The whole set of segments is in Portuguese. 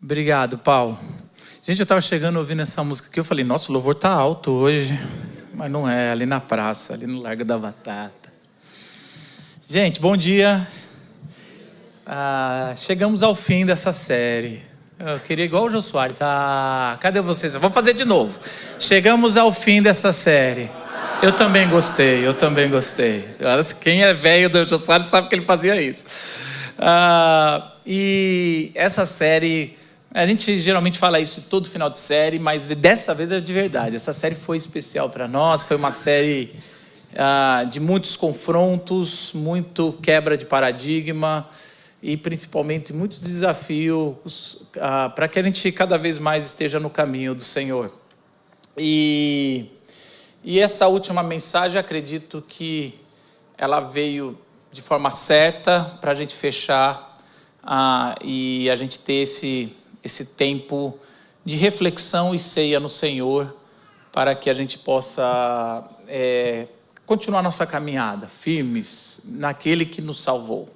Obrigado, Paulo. Gente, eu estava chegando ouvindo essa música aqui, eu falei, nossa, o louvor tá alto hoje. Mas não é, ali na praça, ali no Largo da Batata. Gente, bom dia. Chegamos ao fim dessa série. Eu queria igual o Jô Soares. Cadê vocês? Vamos fazer de novo. Chegamos ao fim dessa série. Eu também gostei. Quem é velho do Jô Soares sabe que ele fazia isso. E essa série... A gente geralmente fala isso todo final de série, mas dessa vez é de verdade. Essa série foi especial para nós, foi uma série de muitos confrontos, muito quebra de paradigma e principalmente muitos desafios para que a gente cada vez mais esteja no caminho do Senhor. E essa última mensagem, acredito que ela veio de forma certa para a gente fechar e a gente ter esse tempo de reflexão e ceia no Senhor, para que a gente possa continuar nossa caminhada, firmes naquele que nos salvou.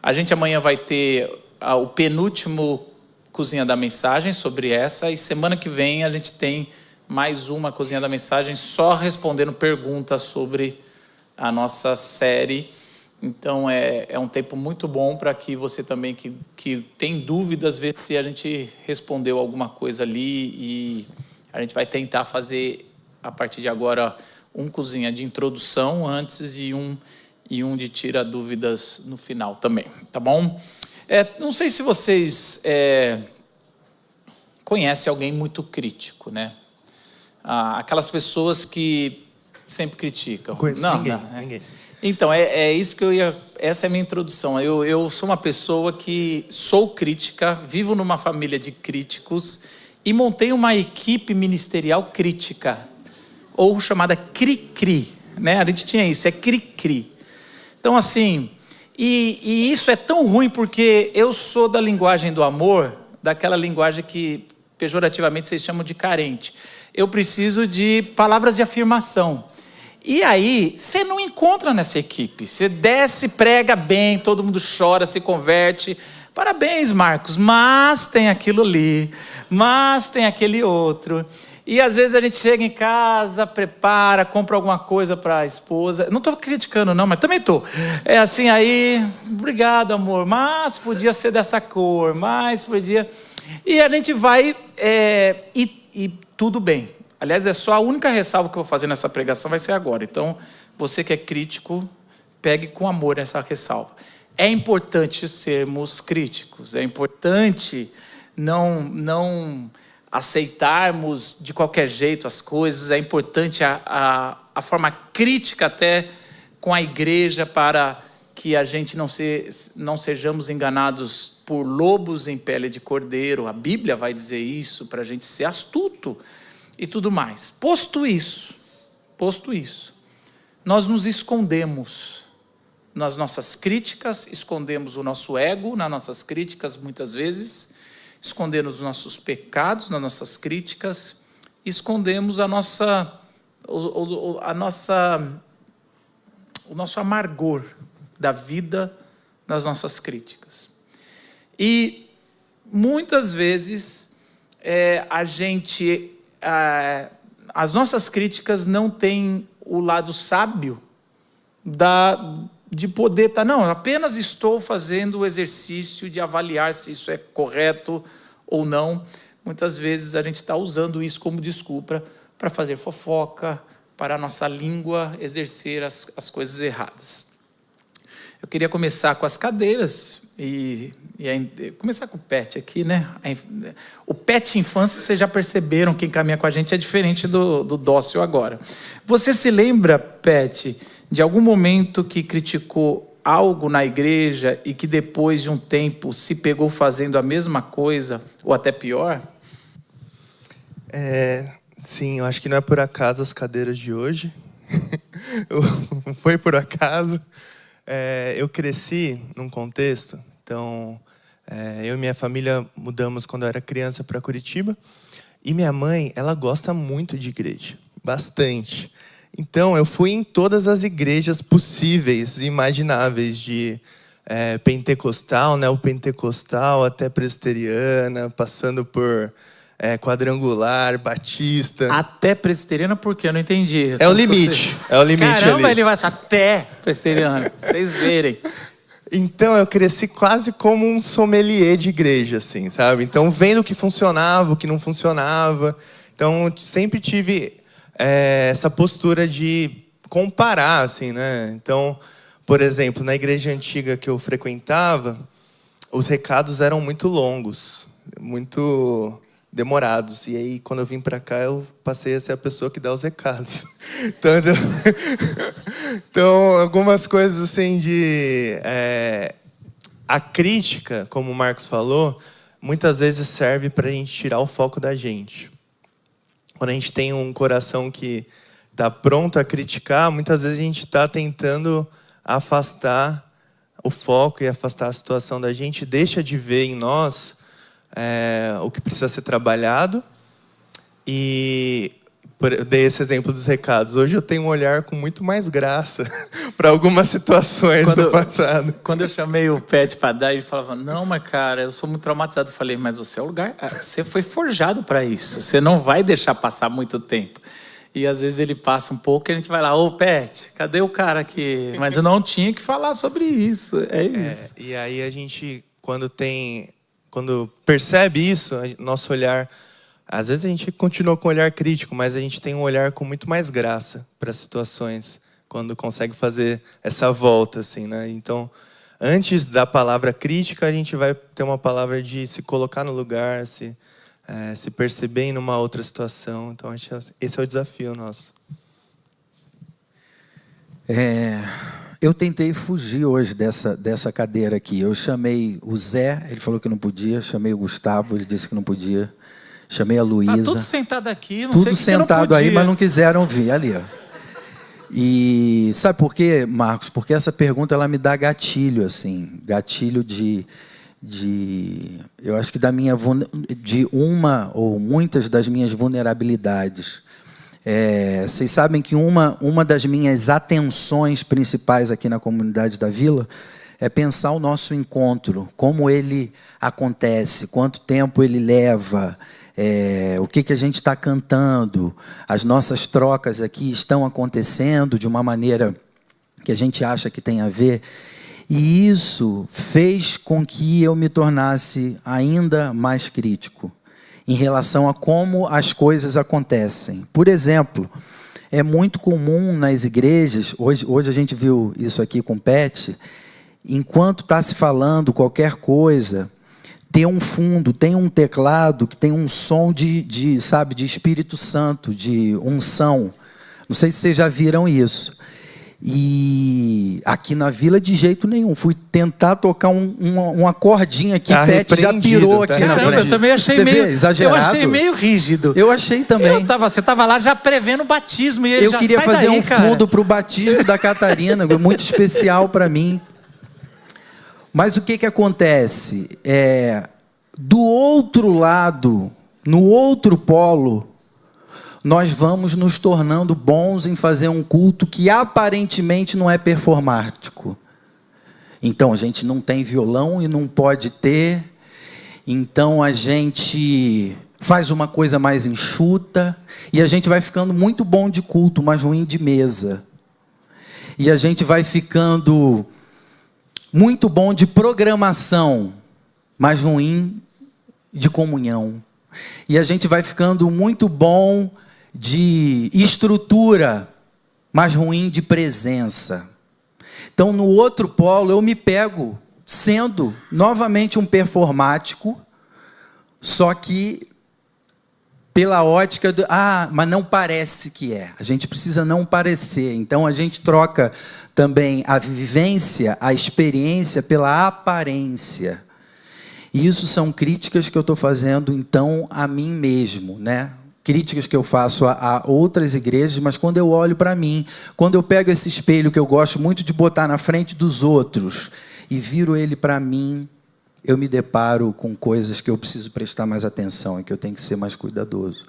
A gente amanhã vai ter o penúltimo Cozinha da Mensagem sobre essa, e semana que vem a gente tem mais uma Cozinha da Mensagem, só respondendo perguntas sobre a nossa série. Então é um tempo muito bom para que você também que tem dúvidas, ver se a gente respondeu alguma coisa ali, e a gente vai tentar fazer a partir de agora um cozinha de introdução antes e um de tira dúvidas no final também, tá bom? Não sei se vocês conhecem alguém muito crítico, né? Aquelas pessoas que sempre criticam. Conheço ninguém. Então, isso que eu ia... Essa é a minha introdução. Eu sou uma pessoa que sou crítica, vivo numa família de críticos e montei uma equipe ministerial crítica, ou chamada Cri-Cri, né? A gente tinha isso, Cri-Cri. Então, assim, e isso é tão ruim porque eu sou da linguagem do amor, daquela linguagem que pejorativamente vocês chamam de carente. Eu preciso de palavras de afirmação. E aí, você não encontra nessa equipe. Você desce, prega bem, todo mundo chora, se converte. Parabéns, Marcos, mas tem aquilo ali, mas tem aquele outro. E às vezes a gente chega em casa, prepara, compra alguma coisa para a esposa. Não estou criticando não, mas também estou. É assim aí, obrigado amor, mas podia ser dessa cor, mas podia... E a gente vai, e tudo bem. Aliás, é só a única ressalva que eu vou fazer nessa pregação vai ser agora. Então, você que é crítico, pegue com amor essa ressalva. É importante sermos críticos, é importante não aceitarmos de qualquer jeito as coisas, é importante a forma crítica até com a igreja, para que a gente não sejamos enganados por lobos em pele de cordeiro. A Bíblia vai dizer isso, para a gente ser astuto e tudo mais. Posto isso, nós nos escondemos nas nossas críticas, escondemos o nosso ego nas nossas críticas muitas vezes, escondemos os nossos pecados nas nossas críticas, escondemos o nosso amargor da vida nas nossas críticas. E muitas vezes as nossas críticas não têm o lado sábio de poder estar... Não, apenas estou fazendo o exercício de avaliar se isso é correto ou não. Muitas vezes a gente está usando isso como desculpa para fazer fofoca, para a nossa língua exercer as coisas erradas. Eu queria começar com as cadeiras e começar com o pet aqui, né? O pet infância, vocês já perceberam, quem caminha com a gente é diferente do dócil agora. Você se lembra, pet, de algum momento que criticou algo na igreja e que depois de um tempo se pegou fazendo a mesma coisa, ou até pior? Sim, eu acho que não é por acaso as cadeiras de hoje. Foi por acaso. Eu cresci num contexto, então eu e minha família mudamos quando eu era criança para Curitiba, e minha mãe, ela gosta muito de igreja, bastante. Então eu fui em todas as igrejas possíveis e imagináveis, de pentecostal, neopentecostal, até presbiteriana, passando por quadrangular, batista. Até presbiteriana, por quê? Eu não entendi. É o limite. É o limite. Caramba, ali. ele vai até presbiteriana. Vocês verem. Então, eu cresci quase como um sommelier de igreja, assim, sabe? Então, vendo o que funcionava, o que não funcionava. Então, sempre tive essa postura de comparar, assim, né? Então, por exemplo, na igreja antiga que eu frequentava, os recados eram muito longos, muito demorados. E aí, quando eu vim para cá, eu passei a ser a pessoa que dá os recados. Então, algumas coisas assim de... a crítica, como o Marcos falou, muitas vezes serve para a gente tirar o foco da gente. Quando a gente tem um coração que está pronto a criticar, muitas vezes a gente está tentando afastar o foco e afastar a situação da gente, deixa de ver em nós o que precisa ser trabalhado. E eu dei esse exemplo dos recados. Hoje eu tenho um olhar com muito mais graça para algumas situações do passado. Quando eu chamei o Pet para dar, ele falava, não, mas cara, eu sou muito traumatizado. Eu falei, mas você é o lugar, você foi forjado para isso. Você não vai deixar passar muito tempo. E às vezes ele passa um pouco e a gente vai lá, ô Pet, cadê o cara aqui? Mas eu não tinha que falar sobre isso. É isso. E aí a gente, quando percebe isso, nosso olhar, às vezes a gente continua com um olhar crítico, mas a gente tem um olhar com muito mais graça para as situações, quando consegue fazer essa volta, assim, né? Então, antes da palavra crítica, a gente vai ter uma palavra de se colocar no lugar, se perceber em uma outra situação. Então, esse é o desafio nosso. Eu tentei fugir hoje dessa cadeira aqui. Eu chamei o Zé, ele falou que não podia. Chamei o Gustavo, ele disse que não podia. Chamei a Luísa. Tudo sentado aqui, não tudo sei sentado que não aí, podia. mas não quiseram vir ali, ó. E sabe por quê, Marcos? Porque essa pergunta ela me dá gatilho, assim, gatilho eu acho que de uma ou muitas das minhas vulnerabilidades. Vocês sabem que uma das minhas atenções principais aqui na comunidade da Vila é pensar o nosso encontro, como ele acontece, quanto tempo ele leva, o que a gente está cantando. As nossas trocas aqui estão acontecendo de uma maneira que a gente acha que tem a ver. E isso fez com que eu me tornasse ainda mais crítico em relação a como as coisas acontecem. Por exemplo, é muito comum nas igrejas, hoje a gente viu isso aqui com o Pet, enquanto está se falando qualquer coisa, tem um fundo, tem um teclado que tem um som de Espírito Santo, de unção. Não sei se vocês já viram isso. E aqui na Vila, de jeito nenhum. Fui tentar tocar uma cordinha aqui, o Pet já pirou aqui na frente. Eu também achei meio exagerado. Eu achei meio rígido. Eu achei também. Você estava lá já prevendo o batismo. E eu queria fazer um fundo para o batismo da Catarina, muito especial para mim. Mas o que acontece? Do outro lado, no outro polo, nós vamos nos tornando bons em fazer um culto que aparentemente não é performático. Então, a gente não tem violão e não pode ter. Então, a gente faz uma coisa mais enxuta. E a gente vai ficando muito bom de culto, mas ruim de mesa. E a gente vai ficando muito bom de programação, mas ruim de comunhão. E a gente vai ficando muito bom de estrutura, mas ruim de presença. Então, no outro polo, eu me pego sendo novamente um performático, só que pela ótica do... mas não parece que é. A gente precisa não parecer. Então, a gente troca também a vivência, a experiência pela aparência. E isso são críticas que eu estou fazendo, então, a mim mesmo, né? Críticas que eu faço a outras igrejas, mas quando eu olho para mim, quando eu pego esse espelho que eu gosto muito de botar na frente dos outros e viro ele para mim, eu me deparo com coisas que eu preciso prestar mais atenção e que eu tenho que ser mais cuidadoso.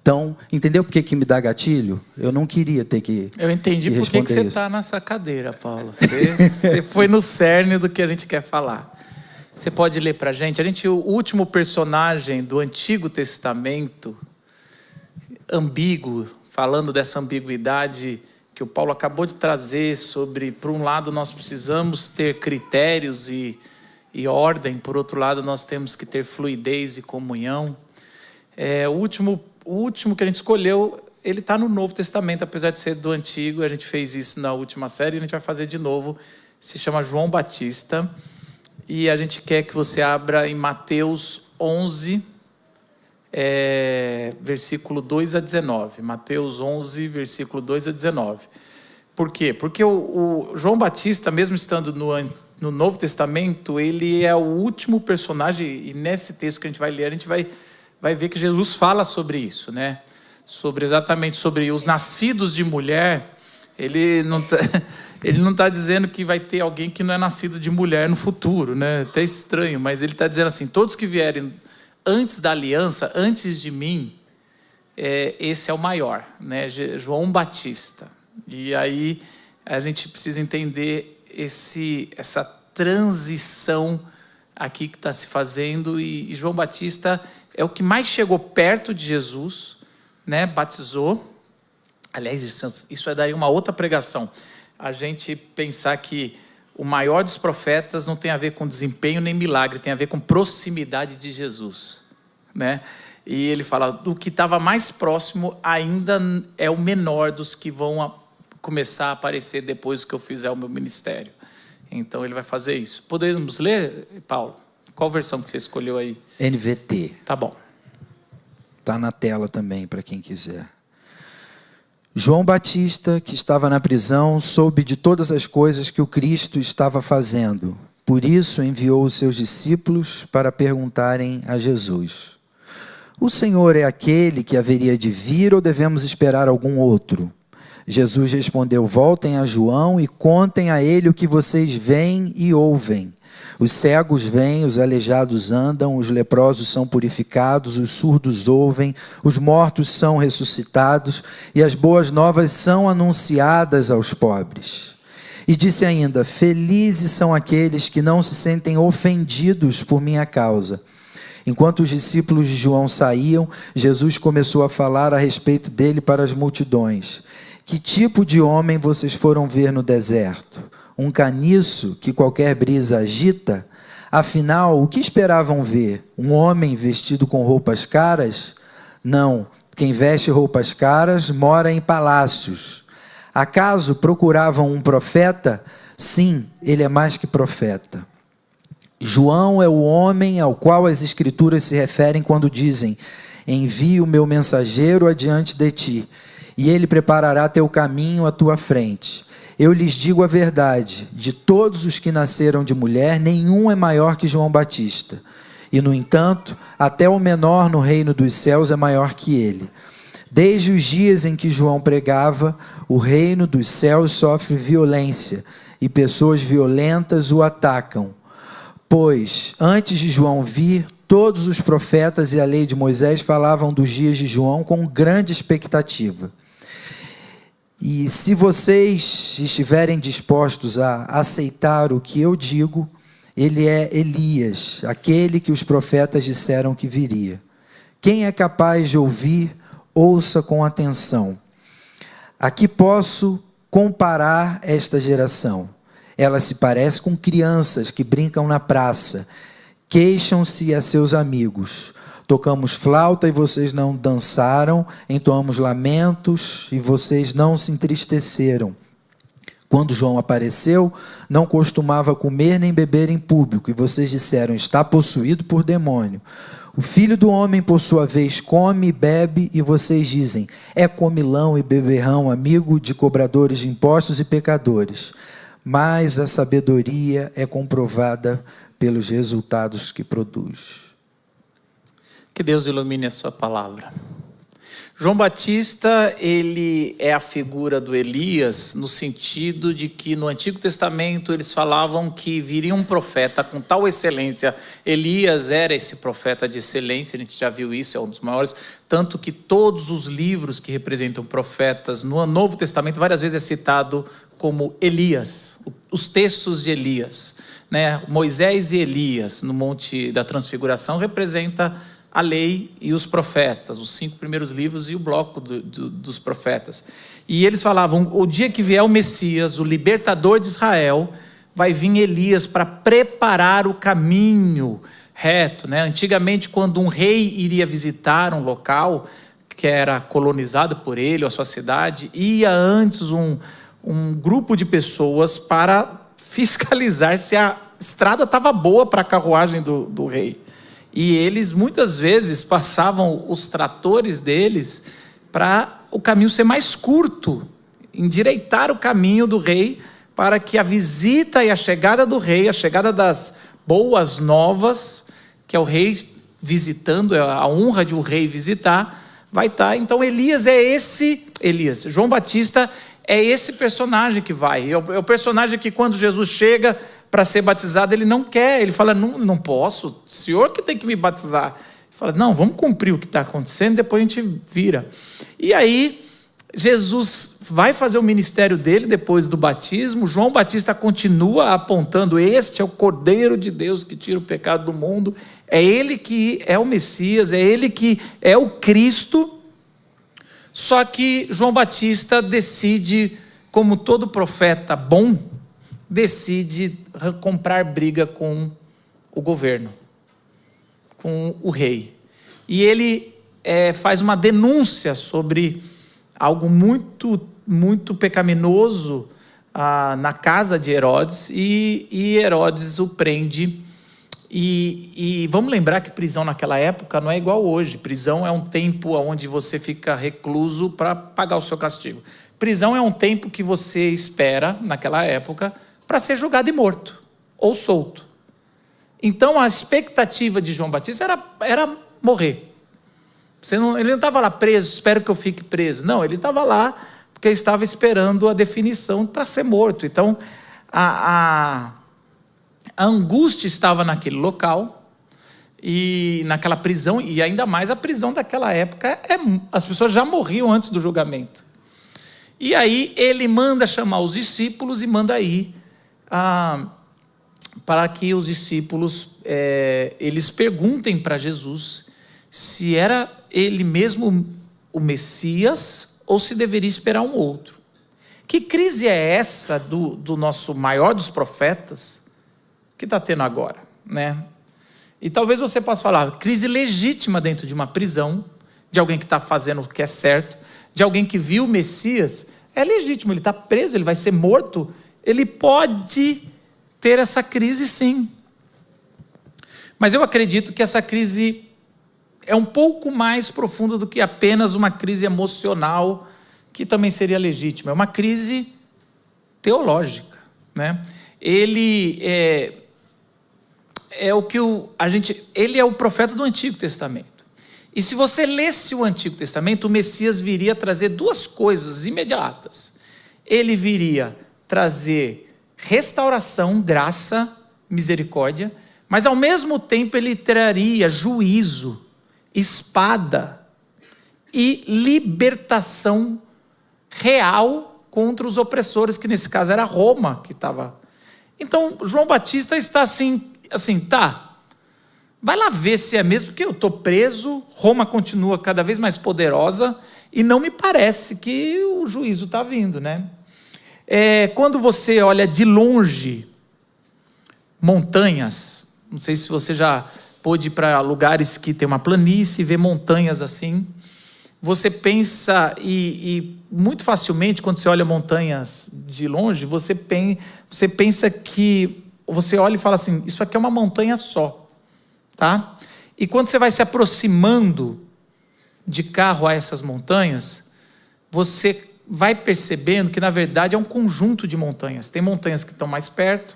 Então, entendeu por que me dá gatilho? Eu não queria ter que Eu entendi que por que você responder está nessa cadeira, Paulo. Você foi no cerne do que a gente quer falar. Você pode ler para a gente? O último personagem do Antigo Testamento, ambíguo, falando dessa ambiguidade que o Paulo acabou de trazer sobre, por um lado, nós precisamos ter critérios e ordem, por outro lado, nós temos que ter fluidez e comunhão. O último que a gente escolheu, ele está no Novo Testamento, apesar de ser do Antigo. A gente fez isso na última série e a gente vai fazer de novo. Se chama João Batista. E a gente quer que você abra em Mateus 11, versículo 2 a 19. Mateus 11, versículo 2 a 19. Por quê? Porque o João Batista, mesmo estando no Novo Testamento, ele é o último personagem, e nesse texto que a gente vai ler, a gente vai ver que Jesus fala sobre isso, né? Exatamente sobre os nascidos de mulher. Ele não está dizendo que vai ter alguém que não é nascido de mulher no futuro, né? Até estranho, mas ele está dizendo assim, todos que vierem antes da aliança, antes de mim, esse é o maior, né? João Batista. E aí a gente precisa entender essa transição aqui que está se fazendo, e João Batista é o que mais chegou perto de Jesus, né? Batizou. Aliás, isso daria uma outra pregação. A gente pensar que o maior dos profetas não tem a ver com desempenho nem milagre, tem a ver com proximidade de Jesus, né? E ele fala, o que estava mais próximo ainda é o menor dos que vão começar a aparecer depois que eu fizer o meu ministério. Então ele vai fazer isso. Podemos ler, Paulo? Qual versão que você escolheu aí? NVT. Tá bom. Está na tela também, para quem quiser. João Batista, que estava na prisão, soube de todas as coisas que o Cristo estava fazendo. Por isso enviou os seus discípulos para perguntarem a Jesus: o Senhor é aquele que haveria de vir ou devemos esperar algum outro? Jesus respondeu: voltem a João e contem a ele o que vocês veem e ouvem. Os cegos veem, os aleijados andam, os leprosos são purificados, os surdos ouvem, os mortos são ressuscitados e as boas novas são anunciadas aos pobres. E disse ainda: felizes são aqueles que não se sentem ofendidos por minha causa. Enquanto os discípulos de João saíam, Jesus começou a falar a respeito dele para as multidões. Que tipo de homem vocês foram ver no deserto? Um caniço que qualquer brisa agita? Afinal, o que esperavam ver? Um homem vestido com roupas caras? Não, quem veste roupas caras mora em palácios. Acaso procuravam um profeta? Sim, ele é mais que profeta. João é o homem ao qual as Escrituras se referem quando dizem: envio o meu mensageiro adiante de ti, e ele preparará teu caminho à tua frente. Eu lhes digo a verdade, de todos os que nasceram de mulher, nenhum é maior que João Batista. E, no entanto, até o menor no reino dos céus é maior que ele. Desde os dias em que João pregava, o reino dos céus sofre violência, e pessoas violentas o atacam. Pois, antes de João vir, todos os profetas e a lei de Moisés falavam dos dias de João com grande expectativa. E se vocês estiverem dispostos a aceitar o que eu digo, ele é Elias, aquele que os profetas disseram que viria. Quem é capaz de ouvir, ouça com atenção. Aqui posso comparar esta geração. Ela se parece com crianças que brincam na praça, queixam-se a seus amigos. Tocamos flauta e vocês não dançaram, entoamos lamentos e vocês não se entristeceram. Quando João apareceu, não costumava comer nem beber em público, e vocês disseram: está possuído por demônio. O Filho do Homem, por sua vez, come e bebe, e vocês dizem: é comilão e beberrão, amigo de cobradores de impostos e pecadores. Mas a sabedoria é comprovada pelos resultados que produz. Que Deus ilumine a sua palavra. João Batista, ele é a figura do Elias, no sentido de que no Antigo Testamento eles falavam que viria um profeta com tal excelência. Elias era esse profeta de excelência, a gente já viu isso, é um dos maiores, tanto que todos os livros que representam profetas no Novo Testamento, várias vezes é citado como Elias, os textos de Elias, né? Moisés e Elias, no Monte da Transfiguração, representa a lei e os profetas, os 5 primeiros livros e o bloco dos profetas. E eles falavam, o dia que vier o Messias, o libertador de Israel, vai vir Elias para preparar o caminho reto, né? Antigamente, quando um rei iria visitar um local que era colonizado por ele, ou a sua cidade, ia antes um grupo de pessoas para fiscalizar se a estrada estava boa para a carruagem do rei. E eles muitas vezes passavam os tratores deles para o caminho ser mais curto, endireitar o caminho do rei, para que a visita e a chegada do rei, a chegada das boas novas, que é o rei visitando, é a honra de o rei visitar, vai estar. Então Elias, João Batista é esse personagem que vai, é o personagem que quando Jesus chega para ser batizado, ele não quer, ele fala, não posso, o senhor que tem que me batizar. Ele fala, não, vamos cumprir o que está acontecendo, depois a gente vira. E aí, Jesus vai fazer o ministério dele depois do batismo, João Batista continua apontando, este é o Cordeiro de Deus que tira o pecado do mundo, é ele que é o Messias, é ele que é o Cristo. Só que João Batista decide, como todo profeta bom, decide comprar briga com o governo, com o rei. E ele faz uma denúncia sobre algo muito, muito pecaminoso na casa de Herodes, e Herodes o prende. E vamos lembrar que prisão naquela época não é igual hoje. Prisão é um tempo onde você fica recluso para pagar o seu castigo. Prisão é um tempo que você espera, naquela época, para ser julgado e morto, ou solto. Então, a expectativa de João Batista era morrer. Ele não estava lá preso, espero que eu fique preso. Não, ele estava lá porque estava esperando a definição para ser morto. Então, a angústia estava naquele local, e naquela prisão, e ainda mais a prisão daquela época, as pessoas já morriam antes do julgamento. E aí ele manda chamar os discípulos e manda ir para que os discípulos eles perguntem para Jesus se era ele mesmo o Messias ou se deveria esperar um outro. Que crise é essa do nosso maior dos profetas que está tendo agora, né? E talvez você possa falar, crise legítima dentro de uma prisão, de alguém que está fazendo o que é certo, de alguém que viu o Messias, é legítimo, ele está preso, ele vai ser morto, ele pode ter essa crise sim. Mas eu acredito que essa crise é um pouco mais profunda do que apenas uma crise emocional, que também seria legítima. É uma crise teológica, né? Ele ele é o profeta do Antigo Testamento. E se você lesse o Antigo Testamento, o Messias viria trazer 2 coisas imediatas. Ele viria trazer restauração, graça, misericórdia, mas ao mesmo tempo ele traria juízo, espada e libertação real contra os opressores, que nesse caso era Roma que estava. Então, João Batista está assim, tá, vai lá ver se é mesmo, porque eu estou preso, Roma continua cada vez mais poderosa, e não me parece que o juízo está vindo, né? Quando você olha de longe montanhas, não sei se você já pôde ir para lugares que tem uma planície e ver montanhas assim, você pensa, e muito facilmente, quando você olha montanhas de longe, você pensa que, você olha e fala assim, isso aqui é uma montanha só, tá? E quando você vai se aproximando de carro a essas montanhas, você vai percebendo que, na verdade, é um conjunto de montanhas. Tem montanhas que estão mais perto,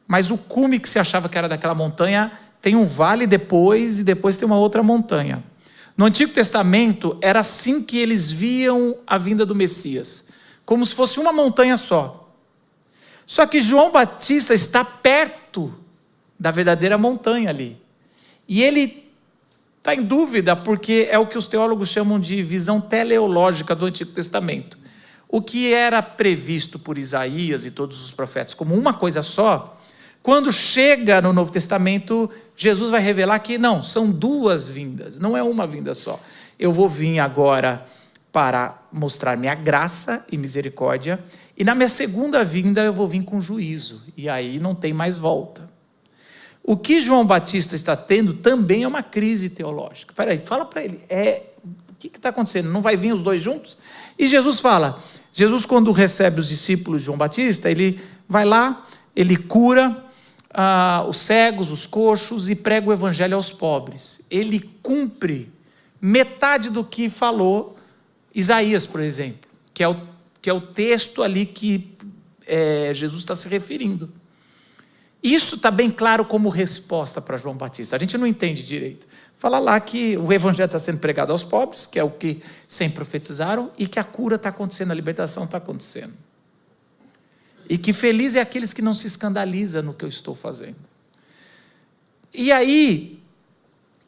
mas o cume que você achava que era daquela montanha, tem um vale depois, e depois tem uma outra montanha. No Antigo Testamento, era assim que eles viam a vinda do Messias, como se fosse uma montanha só. Só que João Batista está perto da verdadeira montanha ali. E ele está em dúvida, porque é o que os teólogos chamam de visão teleológica do Antigo Testamento. O que era previsto por Isaías e todos os profetas como uma coisa só, quando chega no Novo Testamento, Jesus vai revelar que não, são duas vindas, não é uma vinda só. Eu vou vir agora para mostrar minha graça e misericórdia, e na minha segunda vinda eu vou vir com juízo, e aí não tem mais volta. O que João Batista está tendo também é uma crise teológica. Espera aí, fala para ele, o que está acontecendo? Não vai vir os dois juntos? E Jesus fala, Jesus quando recebe os discípulos de João Batista, ele vai lá, ele cura os cegos, os coxos e prega o evangelho aos pobres. Ele cumpre metade do que falou Isaías, por exemplo, que é o texto ali que Jesus está se referindo. Isso está bem claro como resposta para João Batista. A gente não entende direito. Fala lá que o evangelho está sendo pregado aos pobres, que é o que sempre profetizaram, e que a cura está acontecendo, a libertação está acontecendo. E que feliz é aqueles que não se escandalizam no que eu estou fazendo. E aí,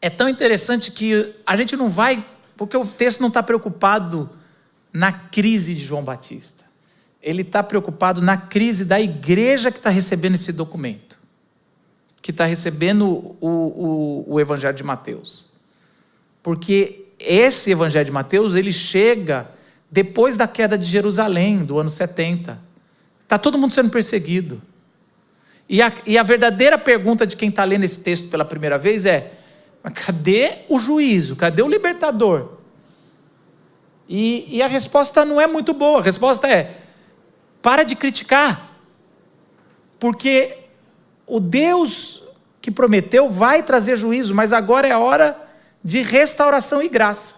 é tão interessante que a gente não vai, porque o texto não está preocupado na crise de João Batista. Ele está preocupado na crise da igreja que está recebendo esse documento, que está recebendo o Evangelho de Mateus. Porque esse Evangelho de Mateus, ele chega depois da queda de Jerusalém, do ano 70. Está todo mundo sendo perseguido. E a verdadeira pergunta de quem está lendo esse texto pela primeira vez é, mas cadê o juízo? Cadê o libertador? E a resposta não é muito boa. A resposta é, para de criticar, porque o Deus que prometeu vai trazer juízo, mas agora é a hora de restauração e graça.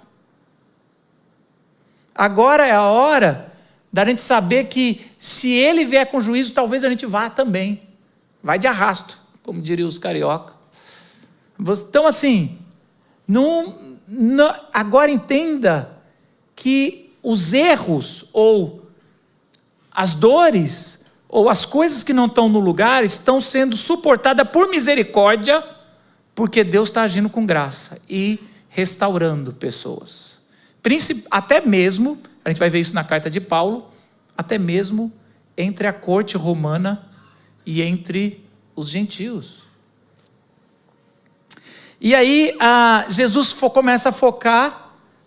Agora é a hora da gente saber que se ele vier com juízo, talvez a gente vá também. Vai de arrasto, como diriam os carioca. Então assim, agora entenda que os erros ou as dores, ou as coisas que não estão no lugar, estão sendo suportadas por misericórdia, porque Deus está agindo com graça e restaurando pessoas. Até mesmo, a gente vai ver isso na carta de Paulo, até mesmo entre a corte romana e entre os gentios. E aí, Jesus começa a focar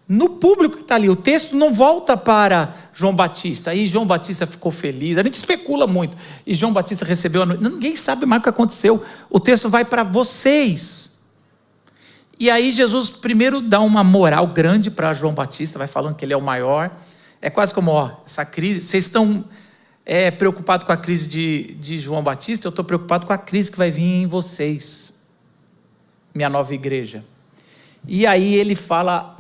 no público que está ali. O texto não volta para João Batista. Aí João Batista ficou feliz. A gente especula muito. E João Batista recebeu a noite. Ninguém sabe mais o que aconteceu. O texto vai para vocês. E aí Jesus primeiro dá uma moral grande para João Batista. Vai falando que ele é o maior. É quase como, essa crise. Vocês estão preocupados com a crise de João Batista? Eu estou preocupado com a crise que vai vir em vocês. Minha nova igreja. E aí ele fala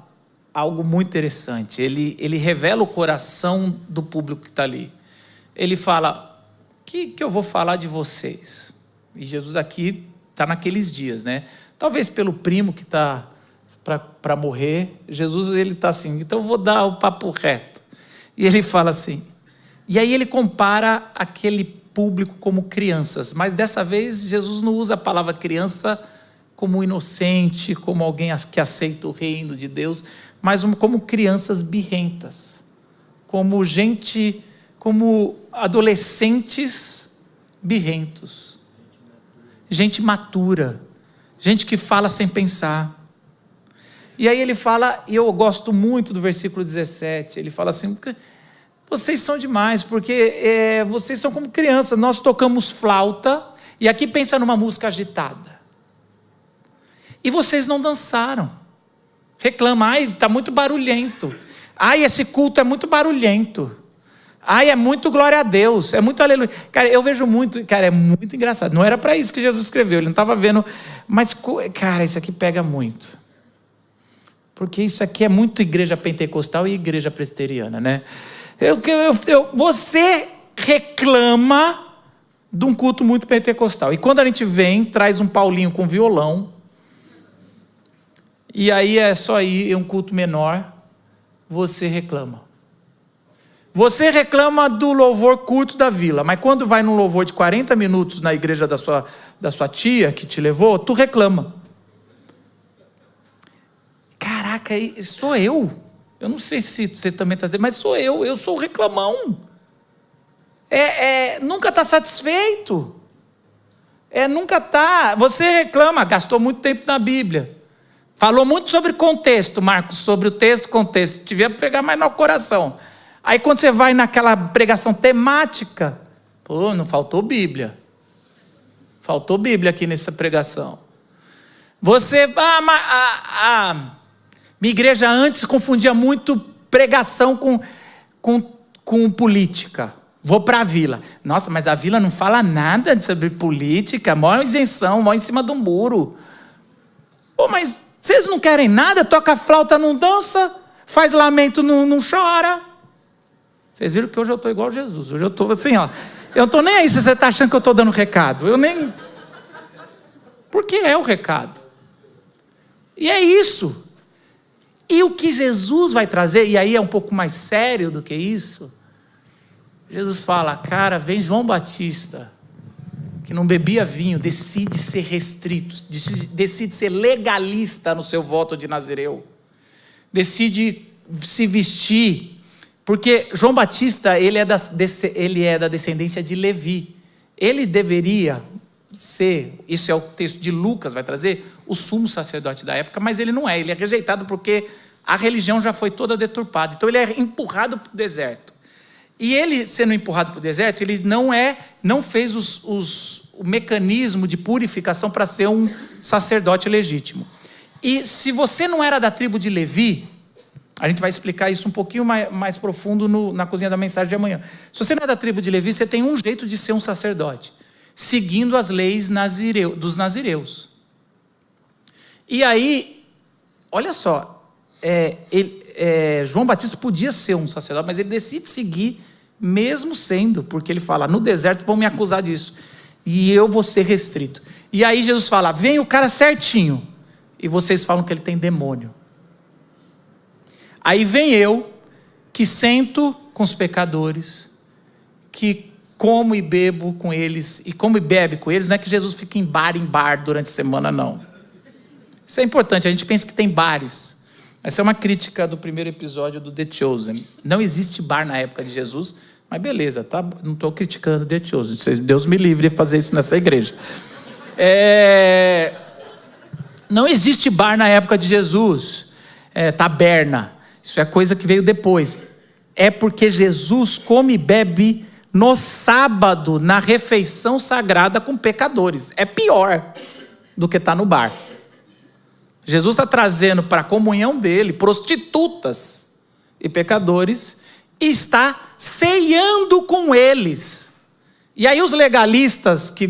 algo muito interessante, ele revela o coração do público que está ali. Ele fala, o que eu vou falar de vocês? E Jesus aqui está naqueles dias, né? Talvez pelo primo que está para morrer, Jesus ele está assim, então eu vou dar o papo reto. E ele fala assim, e aí ele compara aquele público como crianças, mas dessa vez Jesus não usa a palavra criança como inocente, como alguém que aceita o reino de Deus, mas como crianças birrentas, como adolescentes birrentos, gente matura, gente que fala sem pensar. E aí ele fala, e eu gosto muito do versículo 17, ele fala assim, vocês são demais, porque vocês são como crianças, nós tocamos flauta, e aqui pensa numa música agitada, e vocês não dançaram. Reclama, está muito barulhento. Esse culto é muito barulhento. É muito glória a Deus, é muito aleluia. Cara, eu vejo muito, é muito engraçado. Não era para isso que Jesus escreveu, ele não estava vendo. Mas, cara, isso aqui pega muito. Porque isso aqui é muito igreja pentecostal e igreja presbiteriana, né? Você reclama de um culto muito pentecostal. E quando a gente vem, traz um Paulinho com violão. e aí é só ir em um culto menor, você reclama. Você reclama do louvor curto da vila, mas quando vai num louvor de 40 minutos na igreja da sua tia que te levou, tu reclama. Caraca, sou eu. Eu não sei se você também está dizendo, mas sou eu sou o reclamão. Nunca está satisfeito. Nunca está. Você reclama, gastou muito tempo na Bíblia. Falou muito sobre contexto, Marcos, sobre o texto, contexto. Devia pegar mais no coração. Aí quando você vai naquela pregação temática, não faltou Bíblia. Faltou Bíblia aqui nessa pregação. Você, minha igreja antes confundia muito pregação com política. Vou para a vila. Nossa, mas a vila não fala nada sobre política, maior isenção, maior em cima do muro. Mas vocês não querem nada? Toca flauta, não dança, faz lamento, não chora. Vocês viram que hoje eu estou igual a Jesus. Hoje eu estou assim, ó. Eu não estou nem aí se você está achando que eu estou dando recado. Porque é o recado. E é isso. E o que Jesus vai trazer, e aí é um pouco mais sério do que isso, Jesus fala, cara, vem João Batista, que não bebia vinho, decide ser restrito, decide ser legalista no seu voto de Nazireu, decide se vestir, porque João Batista, ele é da descendência de Levi, ele deveria ser, isso é o texto de Lucas, vai trazer, o sumo sacerdote da época, mas ele não é, ele é rejeitado porque a religião já foi toda deturpada, então ele é empurrado para o deserto. E ele, sendo empurrado para o deserto, ele não fez o mecanismo de purificação para ser um sacerdote legítimo. E se você não era da tribo de Levi, a gente vai explicar isso um pouquinho mais profundo na cozinha da mensagem de amanhã. Se você não é da tribo de Levi, você tem um jeito de ser um sacerdote, seguindo as leis dos nazireus. E aí, olha só, João Batista podia ser um sacerdote, mas ele decide seguir, mesmo sendo, porque ele fala, no deserto vão me acusar disso, e eu vou ser restrito. E aí Jesus fala, vem o cara certinho, e vocês falam que ele tem demônio. Aí vem eu, que sento com os pecadores, que como e bebo com eles, e como e bebe com eles, não é que Jesus fica em bar durante a semana, não. Isso é importante, a gente pensa que tem bares. Essa é uma crítica do primeiro episódio do The Chosen. Não existe bar na época de Jesus, mas beleza, tá? Não estou criticando The Chosen. Deus me livre de fazer isso nessa igreja. Não existe bar na época de Jesus. Taberna. Isso é coisa que veio depois. É porque Jesus come e bebe no sábado, na refeição sagrada com pecadores. É pior do que estar no bar. Jesus está trazendo para a comunhão dele prostitutas e pecadores e está ceando com eles. E aí os legalistas que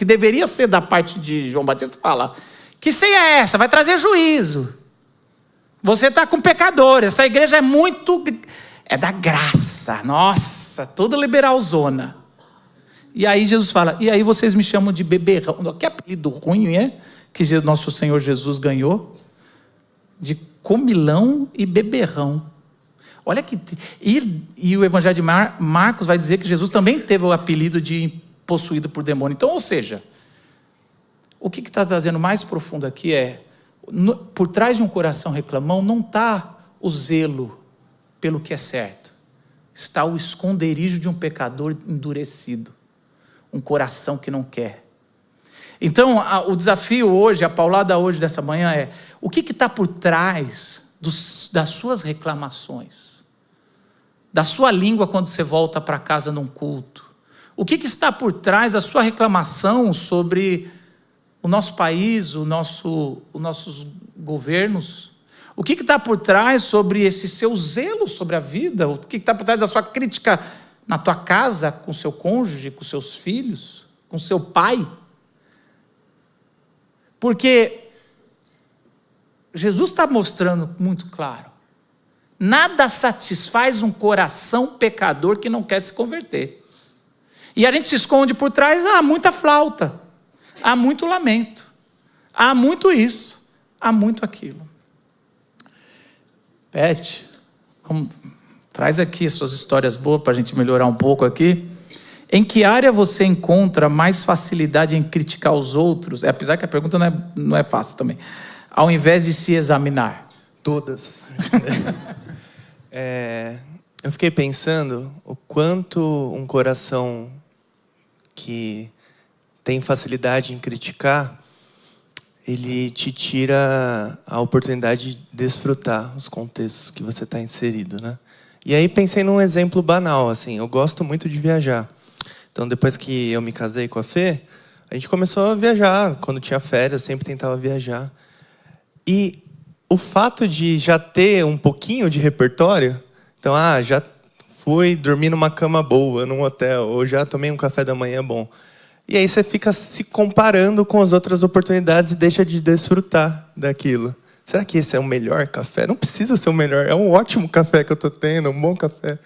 deveria ser da parte de João Batista falam, que ceia é essa? Vai trazer juízo. Você está com pecador, essa igreja é da graça, nossa, toda liberalzona. E aí Jesus fala, e aí vocês me chamam de beberrão, que apelido ruim é? Que nosso Senhor Jesus ganhou, de comilão e beberrão. Olha que... E o Evangelho de Marcos vai dizer que Jesus também teve o apelido de possuído por demônio. Então, ou seja, o que está trazendo mais profundo aqui por trás de um coração reclamão não está o zelo pelo que é certo. Está o esconderijo de um pecador endurecido. Um coração que não quer. Então, o desafio hoje, a paulada hoje dessa manhã é, o que está por trás das suas reclamações? Da sua língua quando você volta para casa num culto? O que está por trás da sua reclamação sobre o nosso país, os nossos governos? O que está por trás sobre esse seu zelo sobre a vida? O que está por trás da sua crítica na tua casa, com seu cônjuge, com seus filhos, com seu pai? Porque Jesus está mostrando muito claro, nada satisfaz um coração pecador que não quer se converter. E a gente se esconde por trás, há muita flauta, há muito lamento, há muito isso, há muito aquilo. Pet, traz aqui suas histórias boas para a gente melhorar um pouco aqui. Em que área você encontra mais facilidade em criticar os outros? Apesar que a pergunta não é fácil também. Ao invés de se examinar. Todas. Eu fiquei pensando o quanto um coração que tem facilidade em criticar, ele te tira a oportunidade de desfrutar os contextos que você está inserido, né? E aí pensei num exemplo banal, assim, eu gosto muito de viajar. Então, depois que eu me casei com a Fê, a gente começou a viajar. Quando tinha férias, sempre tentava viajar. E o fato de já ter um pouquinho de repertório, então, já fui dormir numa cama boa, num hotel, ou já tomei um café da manhã bom. E aí você fica se comparando com as outras oportunidades e deixa de desfrutar daquilo. Será que esse é o melhor café? Não precisa ser o melhor, é um ótimo café que eu estou tendo, um bom café.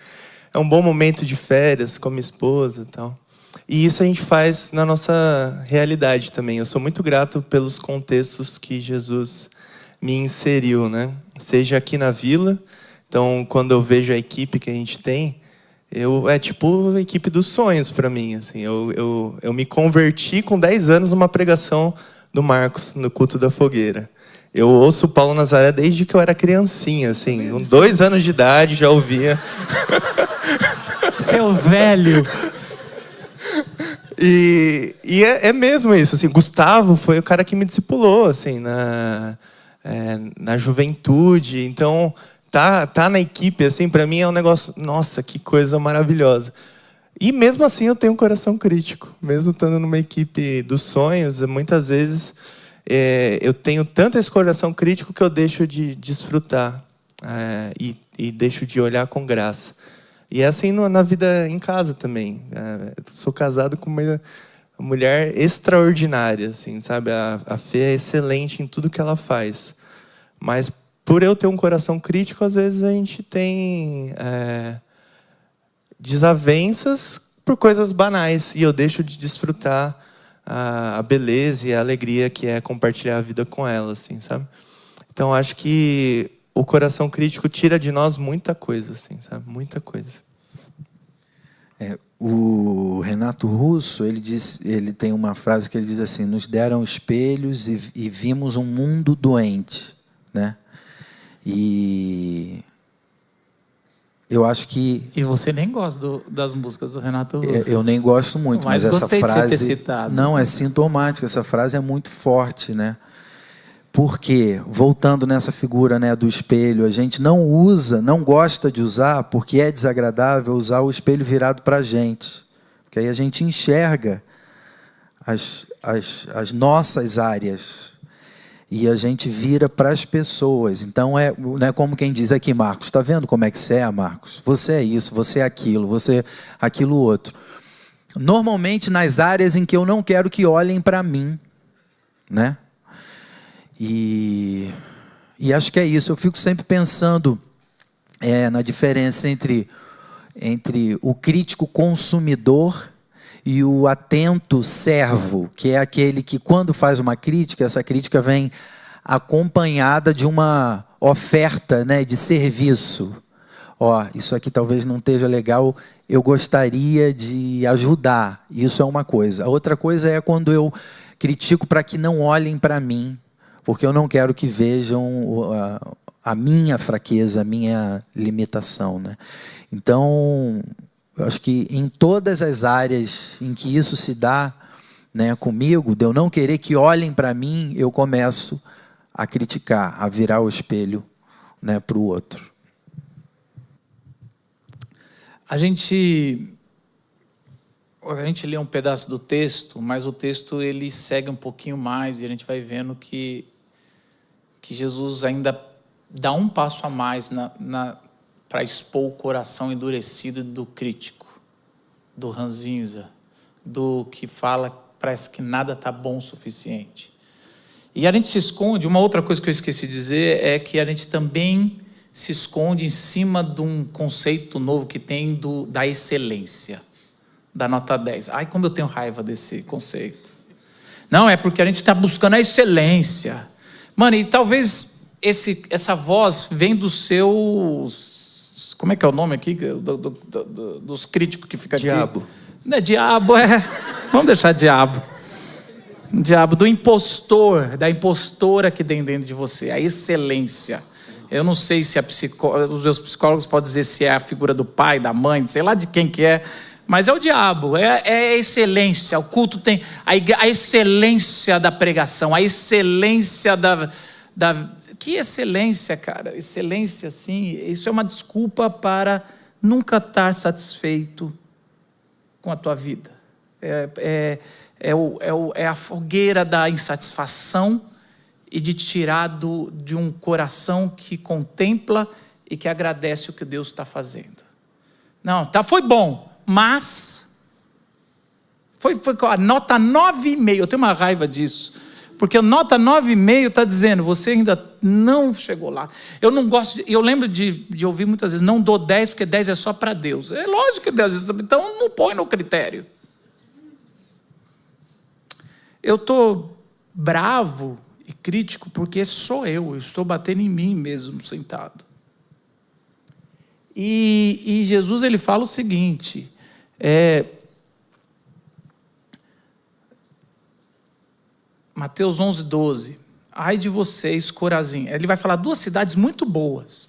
É um bom momento de férias com a minha esposa e tal. E isso a gente faz na nossa realidade também. Eu sou muito grato pelos contextos que Jesus me inseriu, né? Seja aqui na vila. Então, quando eu vejo a equipe que a gente tem, é tipo a equipe dos sonhos para mim. Assim, eu me converti com 10 anos numa pregação do Marcos, no culto da fogueira. Eu ouço o Paulo Nazaré desde que eu era criancinha, assim, com 2 anos de idade, já ouvia. Seu velho! E é mesmo isso, assim, Gustavo foi o cara que me discipulou, assim, na juventude. Então, tá na equipe, assim, para mim é um negócio, nossa, que coisa maravilhosa. E mesmo assim eu tenho um coração crítico, mesmo estando numa equipe dos sonhos, muitas vezes eu tenho tanto esse coração crítico que eu deixo de desfrutar e deixo de olhar com graça. E é assim na vida em casa também. Sou casado com uma mulher extraordinária, assim, sabe? A Fê é excelente em tudo que ela faz. Mas por eu ter um coração crítico, às vezes a gente tem desavenças por coisas banais. E eu deixo de desfrutar a beleza e a alegria que é compartilhar a vida com ela, assim, sabe? Então, acho que o coração crítico tira de nós muita coisa, assim, sabe? Muita coisa. O Renato Russo, ele tem uma frase que ele diz assim: nos deram espelhos e vimos um mundo doente, né? E eu acho que... E você nem gosta das músicas do Renato Russo. Eu nem gosto muito, mas essa gostei frase... de você ter citado. Não, é sintomática, essa frase é muito forte, né? Porque, voltando nessa figura, né, do espelho, a gente não gosta de usar, porque é desagradável usar o espelho virado para a gente. Porque aí a gente enxerga as nossas áreas e a gente vira para as pessoas. Então, né, como quem diz aqui, Marcos, está vendo como é que você é, Marcos? Você é isso, você é aquilo, você é aquilo outro. Normalmente nas áreas em que eu não quero que olhem para mim, né? E acho que é isso. Eu fico sempre pensando na diferença entre o crítico consumidor e o atento servo, que é aquele que, quando faz uma crítica, essa crítica vem acompanhada de uma oferta, né, de serviço. Isso aqui talvez não esteja legal, eu gostaria de ajudar. Isso é uma coisa. A outra coisa é quando eu critico para que não olhem para mim, porque eu não quero que vejam a minha fraqueza, a minha limitação, né? Então, eu acho que em todas as áreas em que isso se dá, né, comigo, de eu não querer que olhem para mim, eu começo a criticar, a virar o espelho, né, para o outro. A gente lê um pedaço do texto, mas o texto ele segue um pouquinho mais e a gente vai vendo que Jesus ainda dá um passo a mais para expor o coração endurecido do crítico, do ranzinza, do que fala, parece que nada está bom o suficiente. E a gente se esconde, uma outra coisa que eu esqueci de dizer é que a gente também se esconde em cima de um conceito novo que tem da excelência, da nota 10. Ai, como eu tenho raiva desse conceito. Não, é porque a gente está buscando a excelência. Mano, e talvez essa voz vem dos seus... Como é que é o nome aqui? Dos críticos que ficam aqui. Diabo. Não é diabo, é... Vamos deixar diabo. Diabo, do impostor, da impostora que tem dentro de você. A excelência. Eu não sei se os meus psicólogos podem dizer se é a figura do pai, da mãe, sei lá de quem que é, mas é o diabo, é a excelência. O culto tem a excelência da pregação, a excelência da... Que excelência, cara? Excelência, sim, isso é uma desculpa nunca estar satisfeito com a tua vida. É a fogueira da insatisfação e de te tirar de um coração que contempla e que agradece o que Deus está fazendo. Não, foi bom, mas foi a nota 9,5. Eu tenho uma raiva disso, porque a nota 9,5 está dizendo, você ainda não chegou lá. Eu não gosto, eu lembro de ouvir muitas vezes, não dou 10 porque 10 é só para Deus. É lógico que Deus, então não põe no critério. Eu estou bravo e crítico porque sou eu estou batendo em mim mesmo sentado. E Jesus ele fala o seguinte, Mateus 11:12, ai de vocês, Corazim. Ele vai falar 2 cidades muito boas.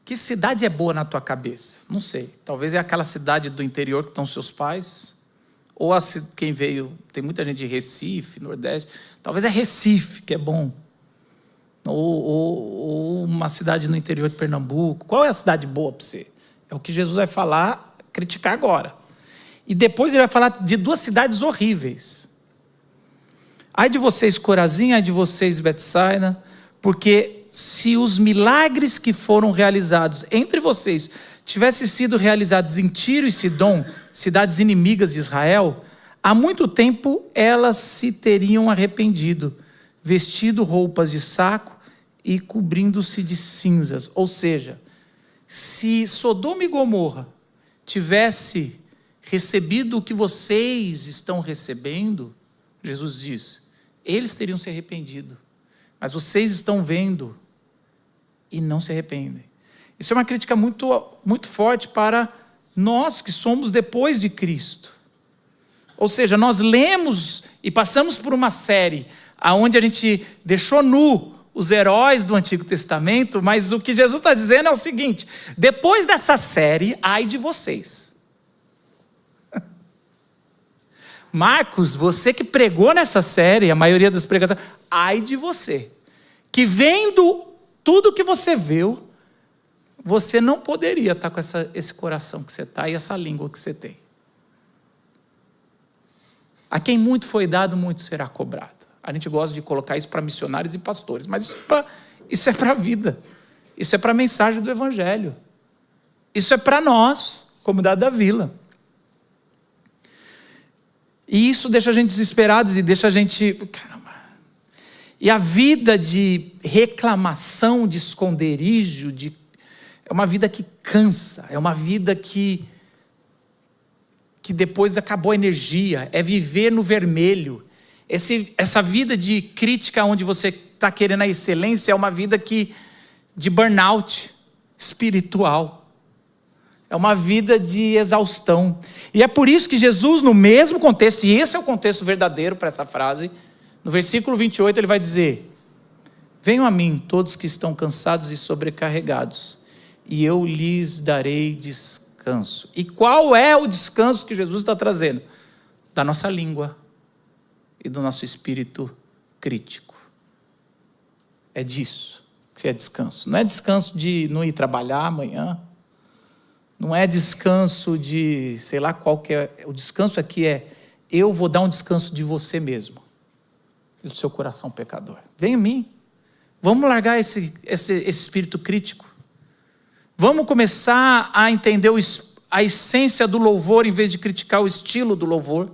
Que cidade é boa na tua cabeça? Não sei, talvez é aquela cidade do interior que estão seus pais, ou quem veio, tem muita gente de Recife, Nordeste, talvez é Recife que é bom, ou uma cidade no interior de Pernambuco. Qual é a cidade boa para você? É o que Jesus vai falar, criticar agora. E depois ele vai falar de 2 cidades horríveis. Ai de vocês, Corazim, ai de vocês, Betsaida, porque se os milagres que foram realizados entre vocês tivessem sido realizados em Tiro e Sidom, cidades inimigas de Israel, há muito tempo elas se teriam arrependido, vestido roupas de saco e cobrindo-se de cinzas. Ou seja, se Sodoma e Gomorra tivesse recebido o que vocês estão recebendo, Jesus diz, eles teriam se arrependido. Mas vocês estão vendo e não se arrependem. Isso é uma crítica muito, muito forte para nós que somos depois de Cristo. Ou seja, nós lemos e passamos por uma série onde a gente deixou nu os heróis do Antigo Testamento, mas o que Jesus está dizendo é o seguinte, depois dessa série, ai de vocês. Marcos, você que pregou nessa série, a maioria das pregações, ai de você, que vendo tudo que você viu, você não poderia estar com esse coração que você está e essa língua que você tem. A quem muito foi dado, muito será cobrado. A gente gosta de colocar isso para missionários e pastores, mas isso é para a vida. Isso é para a mensagem do Evangelho. Isso é para nós, comunidade da Vila. E isso deixa a gente desesperados e deixa a gente... Caramba. E a vida de reclamação, de esconderijo, é uma vida que cansa, é uma vida que depois acabou a energia, é viver no vermelho. Essa vida de crítica onde você está querendo a excelência é uma vida de burnout espiritual. É uma vida de exaustão. E é por isso que Jesus, no mesmo contexto, e esse é o contexto verdadeiro para essa frase, no versículo 28 ele vai dizer, venham a mim todos que estão cansados e sobrecarregados, e eu lhes darei descanso. E qual é o descanso que Jesus está trazendo? Da nossa língua e do nosso espírito crítico. É disso que é descanso. Não é descanso de não ir trabalhar amanhã, não é descanso de, sei lá qual que é, o descanso aqui eu vou dar um descanso de você mesmo, do seu coração pecador. Vem em mim, vamos largar esse espírito crítico, vamos começar a entender a essência do louvor em vez de criticar o estilo do louvor,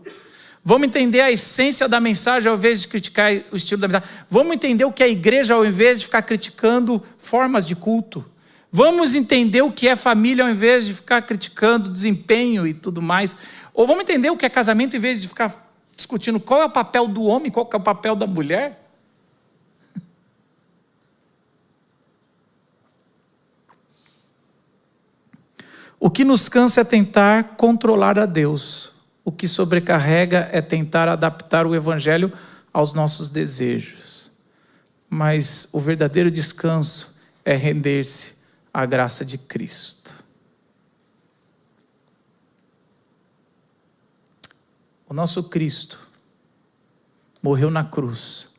vamos entender a essência da mensagem ao invés de criticar o estilo da mensagem, vamos entender o que é a igreja ao invés de ficar criticando formas de culto, vamos entender o que é família ao invés de ficar criticando desempenho e tudo mais. Ou vamos entender o que é casamento em vez de ficar discutindo qual é o papel do homem, qual é o papel da mulher. O que nos cansa é tentar controlar a Deus. O que sobrecarrega é tentar adaptar o evangelho aos nossos desejos. Mas o verdadeiro descanso é render-se à graça de Cristo. O nosso Cristo morreu na cruz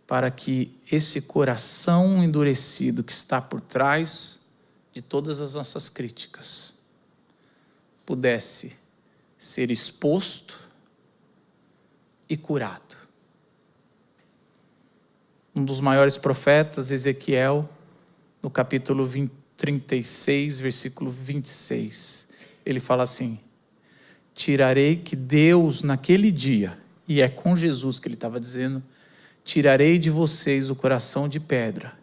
para que esse coração endurecido que está por trás de todas as nossas críticas pudesse ser exposto e curado. Um dos maiores profetas, Ezequiel, no capítulo 36, versículo 26, ele fala assim: tirarei que Deus naquele dia, e é com Jesus que ele estava dizendo, tirarei de vocês o coração de pedra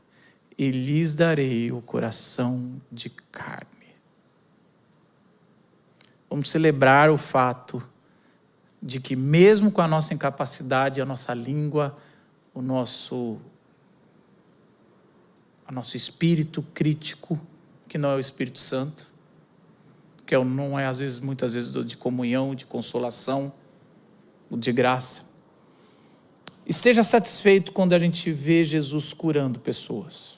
e lhes darei o coração de carne. Vamos celebrar o fato de que mesmo com a nossa incapacidade, a nossa língua, o nosso espírito crítico, que não é o Espírito Santo, que não é muitas vezes de comunhão, de consolação, de graça. Esteja satisfeito quando a gente vê Jesus curando pessoas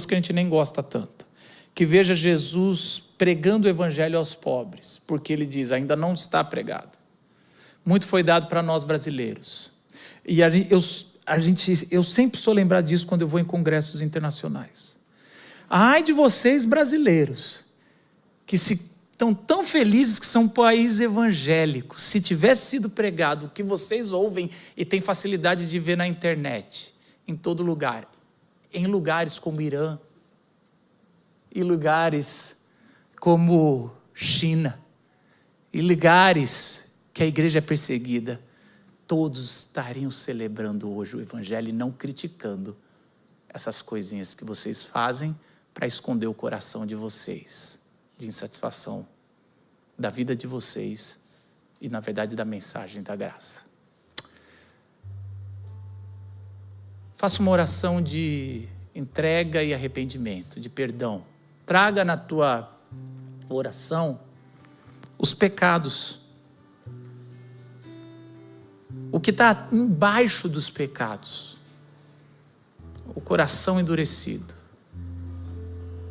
que a gente nem gosta tanto. Que veja Jesus pregando o evangelho aos pobres, porque ele diz, ainda não está pregado. Muito foi dado para nós brasileiros. E eu sempre sou lembrado disso quando eu vou em congressos internacionais. Ai de vocês brasileiros, que estão tão felizes que são um país evangélico. Se tivesse sido pregado o que vocês ouvem e têm facilidade de ver na internet, em todo lugar, em lugares como Irã, em lugares como China, em lugares que a igreja é perseguida, todos estariam celebrando hoje o evangelho e não criticando essas coisinhas que vocês fazem para esconder o coração de vocês, de insatisfação da vida de vocês e, na verdade, da mensagem da graça. Faça uma oração de entrega e arrependimento, de perdão. Traga na tua oração os pecados. O que está embaixo dos pecados. O coração endurecido.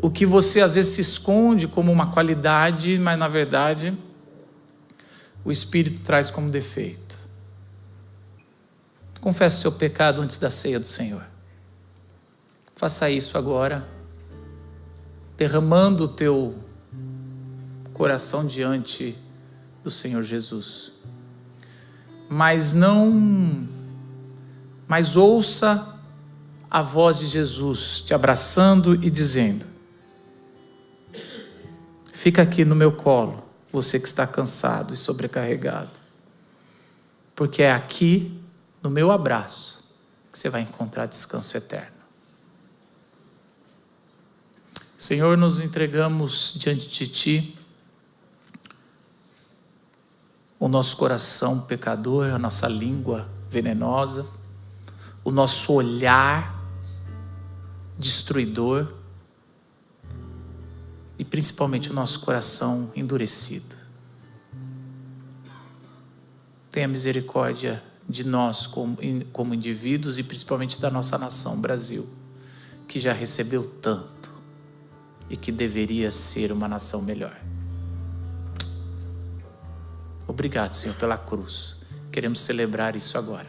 O que você às vezes se esconde como uma qualidade, mas na verdade o Espírito traz como defeito. Confesse o seu pecado antes da ceia do Senhor. Faça isso agora, derramando o teu coração diante do Senhor Jesus. Mas ouça a voz de Jesus te abraçando e dizendo: fica aqui no meu colo, você que está cansado e sobrecarregado, porque é aqui, no meu abraço, que você vai encontrar descanso eterno. Senhor, nos entregamos diante de Ti, o nosso coração pecador, a nossa língua venenosa, o nosso olhar destruidor e principalmente o nosso coração endurecido. Tenha misericórdia de nós como indivíduos e principalmente da nossa nação, Brasil, que já recebeu tanto e que deveria ser uma nação melhor. Obrigado, Senhor, pela cruz. Queremos celebrar isso agora.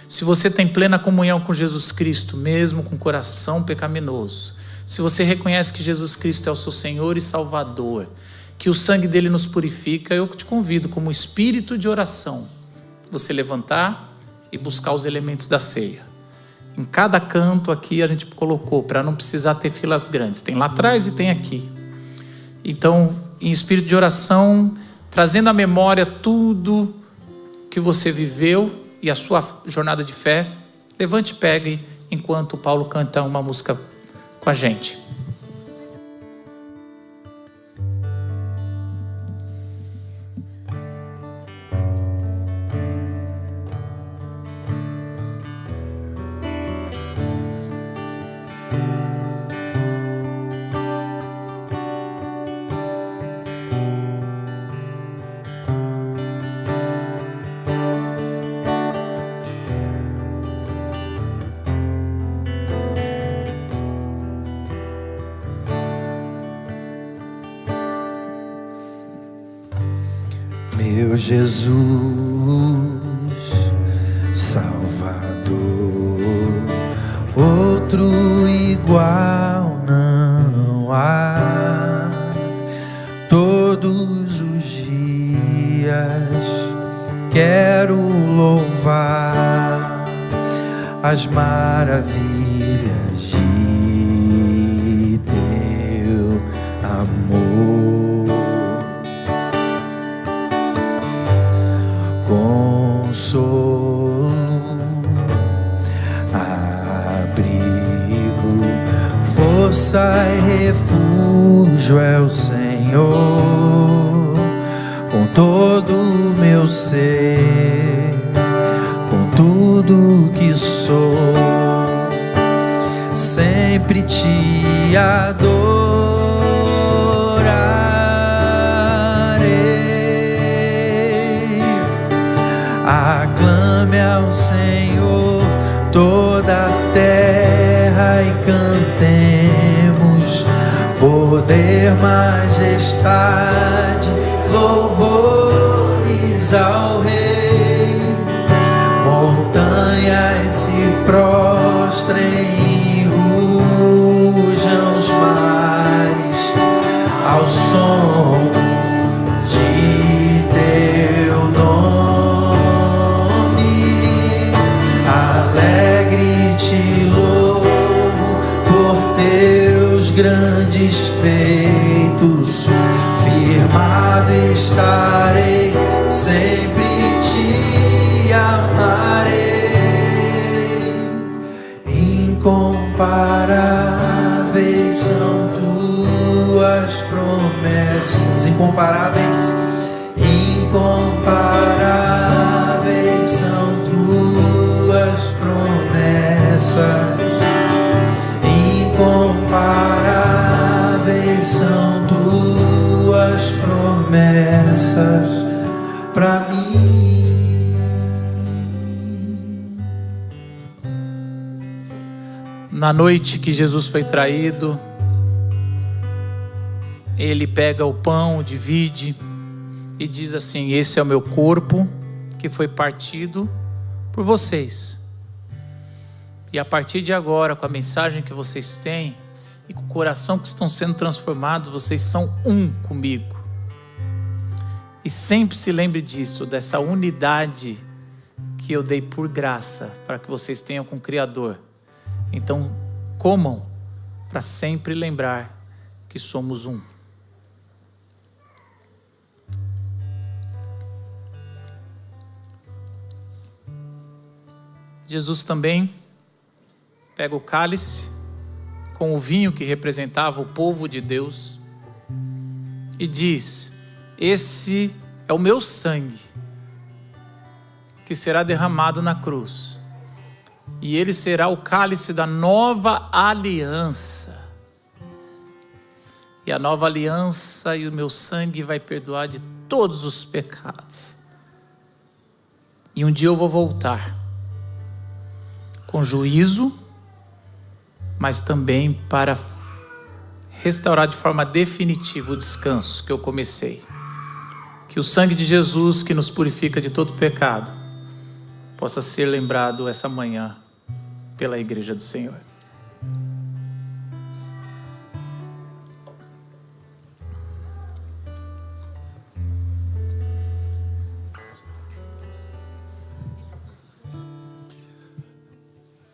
Se você tem plena comunhão com Jesus Cristo, mesmo com coração pecaminoso, se você reconhece que Jesus Cristo é o seu Senhor e Salvador, que o sangue dele nos purifica, eu te convido, como espírito de oração, você levantar e buscar os elementos da ceia. Em cada canto aqui a gente colocou, para não precisar ter filas grandes. Tem lá atrás e tem aqui. Então, em espírito de oração, trazendo à memória tudo que você viveu e a sua jornada de fé, levante e pegue enquanto o Paulo canta uma música com a gente. meu Jesus, Salvador, outro igual não há. Todos os dias quero louvar as maravilhas de teu amor. Consolo, abrigo, força e refúgio é o Senhor. Com todo o meu ser, com tudo que sou, sempre te adorarei. Aclame ao Senhor toda a terra e cantemos poder, majestade, louvores ao Rei. Montanhas se prostrem e rujam os mares ao som de teu nome. Alegre te louvo por teus grandes feitos. Firmado estarei, sempre te amarei. Incomparáveis são tuas promessas. Incomparáveis, incomparáveis são tuas promessas. Incomparáveis são tuas promessas pra mim. Na noite que Jesus foi traído, ele pega o pão, divide e diz assim: esse é o meu corpo que foi partido por vocês. E a partir de agora, com a mensagem que vocês têm e com o coração que estão sendo transformados, vocês são um comigo. E sempre se lembre disso, dessa unidade que eu dei por graça, para que vocês tenham com o Criador. Então, comam para sempre lembrar que somos um. Jesus também pega o cálice com o vinho que representava o povo de Deus e diz: esse é o meu sangue que será derramado na cruz, e ele será o cálice da nova aliança. E a nova aliança e o meu sangue vai perdoar de todos os pecados. E um dia eu vou voltar com juízo, mas também para restaurar de forma definitiva o descanso que eu comecei. Que o sangue de Jesus, que nos purifica de todo pecado, possa ser lembrado essa manhã pela Igreja do Senhor.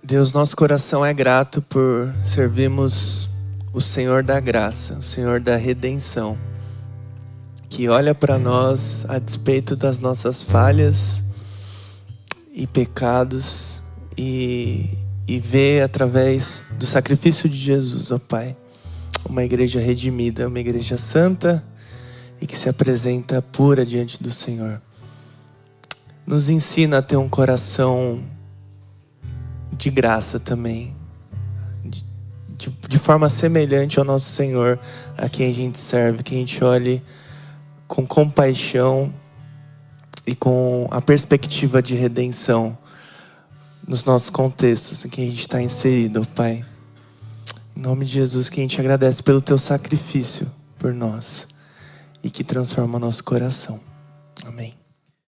Deus, nosso coração é grato por servirmos o Senhor da graça, o Senhor da redenção, que olha para nós a despeito das nossas falhas e pecados e vê através do sacrifício de Jesus, ó Pai, uma igreja redimida, uma igreja santa e que se apresenta pura diante do Senhor. Nos ensina a ter um coração de graça também, de forma semelhante ao nosso Senhor, a quem a gente serve, que a gente olhe com compaixão e com a perspectiva de redenção nos nossos contextos em que a gente está inserido, Pai. Em nome de Jesus, que a gente agradece pelo Teu sacrifício por nós e que transforma o nosso coração. Amém.